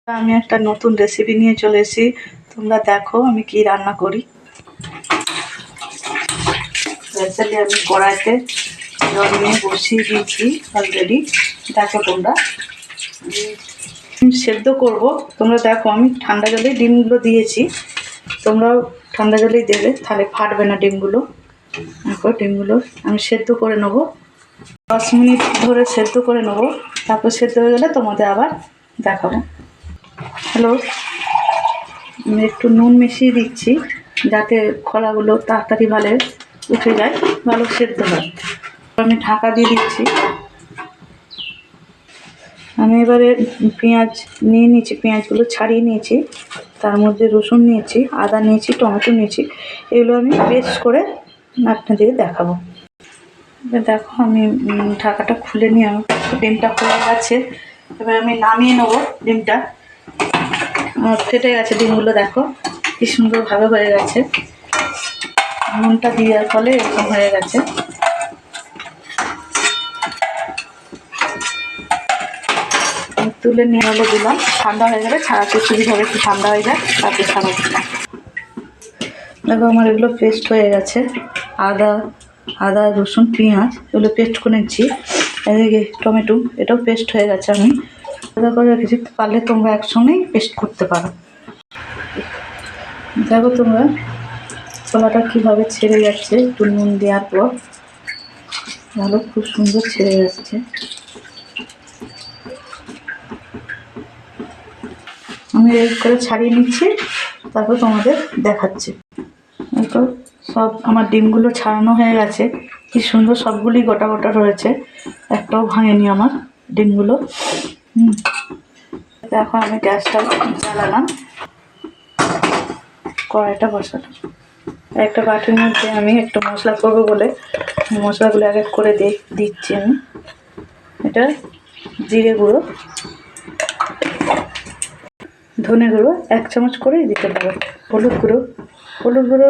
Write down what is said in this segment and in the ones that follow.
আমি একটা নতুন রেসিপি নিয়ে চলে এসেছি। তোমরা দেখো আমি কি রান্না করি। স্পেশালি আমি কড়াইতে জল নিয়ে বসিয়ে দিয়েছি অলরেডি। দেখো তোমরা সেদ্ধ করব। তোমরা দেখো আমি ঠান্ডা জলে ডিমগুলো দিয়েছি, তোমরাও ঠান্ডা জলেই দেবে, তাহলে ফাটবে না ডিমগুলো। তারপর ডিমগুলো আমি সেদ্ধ করে নেবো, 10 মিনিট ধরে সেদ্ধ করে নেবো। তারপর সেদ্ধ হয়ে গেলে তোমাদের আবার দেখাবো। হ্যালো, আমি একটু নুন মিশিয়ে দিচ্ছি যাতে খোলাগুলো তাড়াতাড়ি ভালো উঠে যায়, ভালো সেদ্ধ হয়। আমি ঢাকা দিয়ে দিচ্ছি। আমি এবারে পেঁয়াজ নিয়ে নিয়েছি, পেঁয়াজগুলো ছাড়িয়ে নিয়েছি, তার মধ্যে রসুন নিয়েছি, আদা নিয়েছি, টমেটো নিয়েছি। এগুলো আমি পেস্ট করে আপনাদের দেখাবো। দেখো আমি ঢাকাটা খুলে নিয়ে ডিমটা খুলে গেছে। এবার আমি নামিয়ে নেবো ডিমটা। ফেটে গেছে ডিমগুলো, দেখো কি সুন্দরভাবে হয়ে গেছে। নুনটা দেওয়ার ফলে এরকম হয়ে গেছে। তুলে নিয়ে হলে দিলাম, ঠান্ডা হয়ে গেলে ছাড়াতে সুবিধা হবে, একটু ঠান্ডা হয়ে যায় তারপরে ছাড়া দিলাম। দেখো আমার এগুলো পেস্ট হয়ে গেছে। আদা রসুন পেঁয়াজ এগুলো পেস্ট করে নিচ্ছি। এদিকে টমেটো এটাও পেস্ট হয়ে গেছে। আমি আলাদা করে রেখেছি, পারলে তোমরা একসঙ্গেই পেস্ট করতে পারো। দেখো তোমরা ছোলাটা কীভাবে ছেড়ে যাচ্ছে একটু নুন দেওয়ার পর, ভালো খুব সুন্দর ছেড়ে যাচ্ছে। আমি এই করে ছাড়িয়ে নিচ্ছি, তারপর তোমাদের দেখাচ্ছি। তো সব আমার ডিমগুলো ছাড়ানো হয়ে গেছে, কি সুন্দর সবগুলি গোটা গোটা রয়েছে, একটাও ভাঙেনি আমার ডিমগুলো। দেখো আমি গ্যাসটা জ্বালালাম, কড়াইটা বসালাম। একটা বাটির মধ্যে আমি একটু মশলা করবো বলে মশলাগুলো এক এক করে দিচ্ছি আমি। এটা জিরে গুঁড়ো, ধনে গুঁড়ো 1 চামচ করেই দিতে পারো। হলুদ গুঁড়ো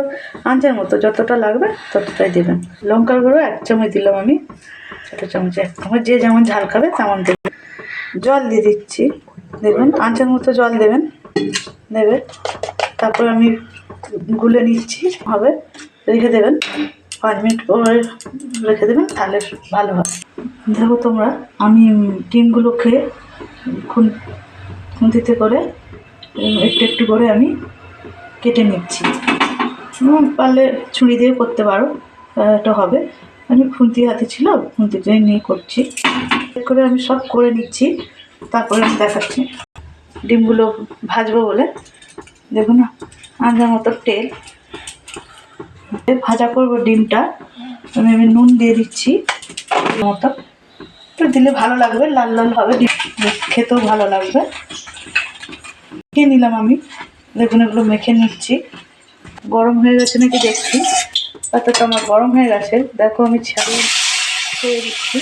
আঞ্জার মতো যতটা লাগবে ততটাই দেবেন। লঙ্কার গুঁড়ো 1 চামচ দিলাম আমি, ছোটো চামচে 1 চামচ, যে যেমন ঝাল খাবে তেমন দেবেন। জল দিয়ে দিচ্ছি, দেখবেন আঞ্জার মতো জল দেবে। তারপর আমি গুলে নিচ্ছি, হবে রেখে দেবেন 5 মিনিট পরে রেখে দেবেন, তাহলে ভালো হয়। দেখো তোমরা আমি ডিমগুলোকে খুন্তিতে করে একটু একটু করে আমি কেটে নিচ্ছি। পারলে ছুরি দিয়ে করতে পারো, এটা হবে। আমি খুন্তি হাতে ছিল, খুন্তিতে নিয়ে করছি। করে আমি সব করে নিচ্ছি, তারপরে আমি দেখাচ্ছি। ডিমগুলো ভাজবো বলে দেখুন না আঞ্জার মতো তেল ভাজা করবো। ডিমটা আমি নুন দিয়ে দিচ্ছি মতো, একটু দিলে ভালো লাগবে, লাল লাল হবে, খেতেও ভালো লাগবে। মেখে নিলাম আমি, দেখুন এগুলো মেখে নিচ্ছি। গরম হয়ে গেছে নাকি দেখছি, অর্থাৎ আমার গরম হয়ে গেছে। দেখো আমি ছেড়ে দিচ্ছি।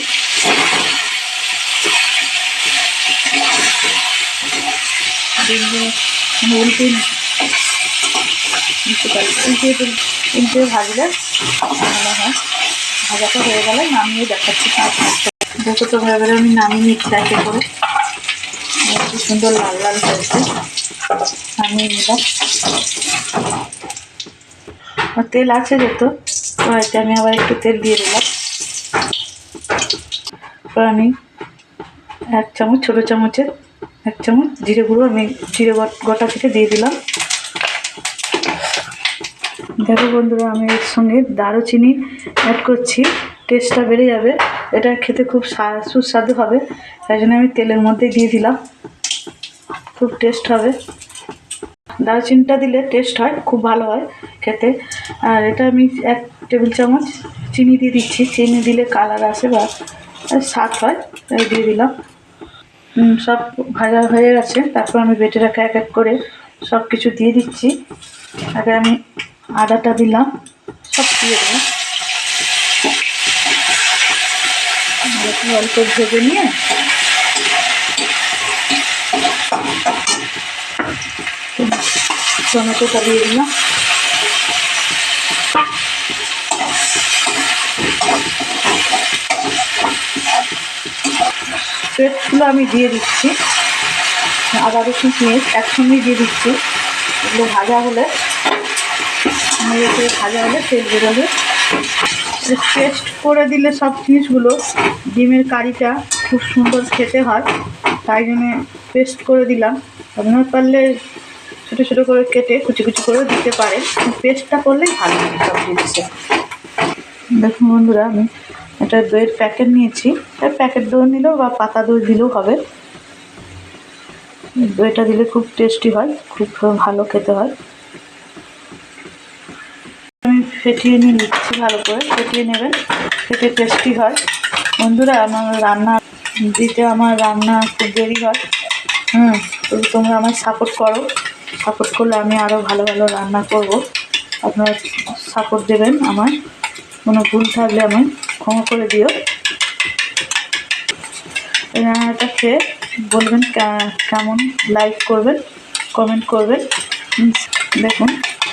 উল্টে নিতে পারি, উল্টে ভাজলে ভালো হয়। ভাজাটা হয়ে গেলে নামিয়ে দেখাচ্ছি। দেখো তো এবারে আমি নামিয়ে নিচ্ছি একে করে। কি সুন্দর লাল লাল হয়েছে, নামিয়ে নিলাম। তেল আছে যেহেতু কড়াইতে, আমি আবার একটু তেল দিয়ে দিলাম। এবার আমি 1 চামচ, ছোটো চামচের 1 চামচ জিরে গুঁড়ো, আমি জিরে গোটা থেকে দিয়ে দিলাম। দেখো বন্ধুরা আমি এর সঙ্গে দারুচিনি অ্যাড করছি, টেস্টটা বেড়ে যাবে, এটা খেতে খুব সুস্বাদু হবে। তাই জন্য আমি তেলের মধ্যে দিয়ে দিলাম, খুব টেস্ট হবে। দারুচিনিটা দিলে টেস্ট হয়, খুব ভালো হয় খেতে। আর এটা আমি 1 টেবিল চামচ চিনি দিয়ে দিচ্ছি, চিনি দিলে কালার আসে বা স্বাদ হয়, তাই দিয়ে দিলাম। সব ভাজা হয়ে গেছে, তারপর আমি বেটে রাখা এক এক করে সব কিছু দিয়ে দিচ্ছি। আগে আমি আদাটা দিলাম, সব দিয়ে দেবো। অল্প ভেজে নিয়ে টমেটোটা দিয়ে দিলাম। পেস্টগুলো আমি দিয়ে দিচ্ছি, আবারও কিশমিশ একসঙ্গেই দিয়ে দিচ্ছি। এগুলো ভাজা হলে তেল বেরোবে। পেস্ট করে দিলে সব জিনিসগুলো ডিমের কারিটা খুব সুন্দর খেতে হয়, তাই জন্যে পেস্ট করে দিলাম। আপনার পারলে ছোটো ছোটো করে কেটে কুচি কুচি করে দিতে পারে, পেস্টটা করলেই ভালো হয় সব জিনিসে। দেখুন বন্ধুরা, আমি একটা দইয়ের প্যাকেট নিয়েছি, প্যাকেট দই নিলেও বা পাতা দই দিলেও হবে। দইটা দিলে খুব টেস্টি হয়, খুব ভালো খেতে হয়। আমি ফেটিয়ে নিয়ে নিচ্ছি, ভালো করে ফেটিয়ে নেবেন, খেতে টেস্টি হয়। বন্ধুরা, আমার রান্না খুব দেরি হয়। তো তোমরা আমায় সাপোর্ট করো, সাপোর্ট করলে আমি আরও ভালো ভালো রান্না করব। আপনারা সাপোর্ট দেবেন, আমার কোনো ভুল থাকলে আমায় ক্ষমা করে দিও। এই রান্নাটা খেয়ে বলবেন কেমন, লাইক করবেন, কমেন্ট করবেন। দেখুন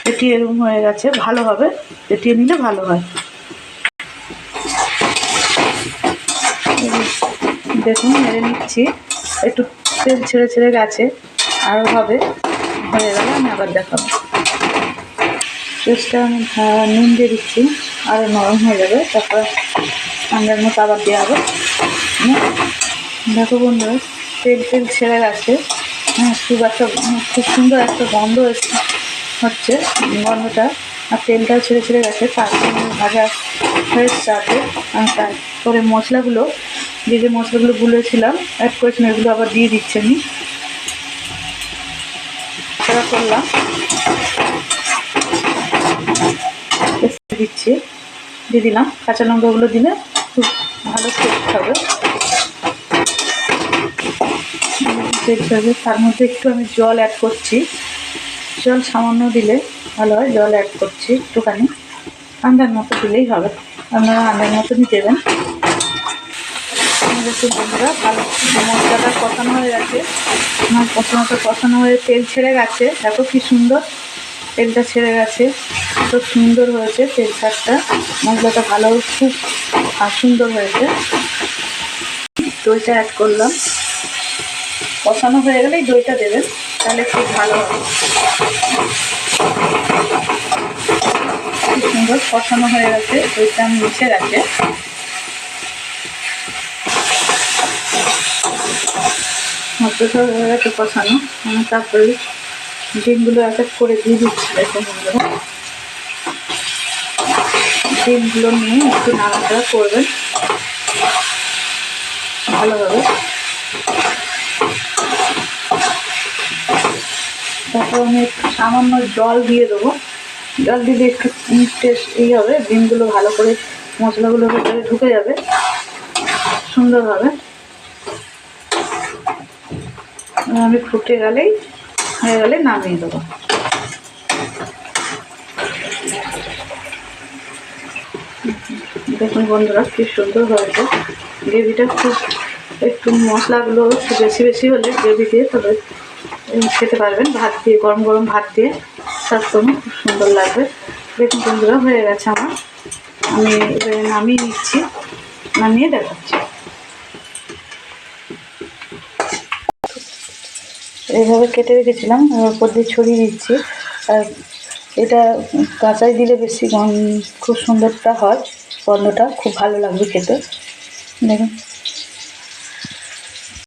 এটি এরকম হয়ে গেছে, ভালো হবে, এটিয়ে নিলে ভালো হয়। দেখুন মেরে নিচ্ছি, একটু তেল ছেড়ে ছেড়ে গেছে, আরও হবে, হয়ে গেলে আমি আবার দেখাবো। পেস্টটা আমি নুন দিয়ে দিচ্ছি, আরও নরম হয়ে যাবে, তারপর ঠান্ডার মতো আবার দেওয়া হবে। দেখো বন্ধুরা, তেল ছেড়ে গেছে, খুব সুন্দর একটা গন্ধ হচ্ছে, গন্ধটা আর তেলটাও ছেড়ে গেছে। তারপরে ভাজা হয়ে যাবে, তারপরে মশলাগুলো যে মশলাগুলো গুলেছিলাম অ্যাড করেছিলাম, এগুলো আবার দিয়ে দিচ্ছি। আমি সেটা করলাম, দিয়ে দিলাম। কাঁচা লঙ্কাগুলো দিলে খুব ভালো টেস্ট হবে। তার মধ্যে একটু আমি জল অ্যাড করছি, জল সামান্য দিলে ভালো হয়। জল অ্যাড করছি একটুখানি, আন্দাজ মতো দিলেই হবে, আপনারা আন্দাজ মতনই দেবেন। দেখুন বন্ধুরা, ভালো মশলাটা কষানো হয়ে গেছে, আমার কষানো হয়ে তেল ছেড়ে গেছে। দেখো কি সুন্দর তেলটা ছেড়ে গেছে, খুব সুন্দর হয়েছে তেল ছাড়টা, মশলাটা ভালো খুব সুন্দর হয়েছে। দইটা অ্যাড করলাম, কষানো হয়ে গেলেই দইটা দেবেন, তাহলে খুব ভালো হবে। খুব সুন্দর কষানো হয়ে গেছে, দইটা মিশে গেছে। মশলাটা হয়ে গেছে কষানো, আমি তারপরে ডিমগুলো এক এক করে দিয়ে দিচ্ছি। দেখুন বন্ধুরা, ডিমগুলো নিয়ে একটু নাড়াচাড়া করবেন ভালোভাবে। তারপর আমি একটু সামান্য জল দিয়ে দেবো, জল দিলে একটু টেস্ট হবে, ডিমগুলো ভালো করে মশলাগুলো ভেতরে ঢুকে যাবে সুন্দরভাবে। আমি ফুটে হয়ে গেলে নামিয়ে দেবো। দেখুন বন্ধুরা, কি সুন্দর হয়েছে গ্রেভিটা। খুব একটু মশলাগুলো একটু বেশি হলে গ্রেভি দিয়ে তবে খেতে পারবেন, ভাত দিয়ে, গরম গরম ভাত দিয়ে সার্ভ করুন, খুব সুন্দর লাগবে। দেখুন বন্ধুরা, হয়ে গেছে আমার, আমি এবারে নামিয়ে নিচ্ছি, নামিয়ে দেখাচ্ছি। এইভাবে কেটে রেখেছিলাম, ওপর দিয়ে ছড়িয়ে দিচ্ছি। আর এটা কাঁচাই দিলে বেশি খুব সুন্দরটা হয়, গন্ধটা খুব ভালো লাগবে খেতে। দেখুন।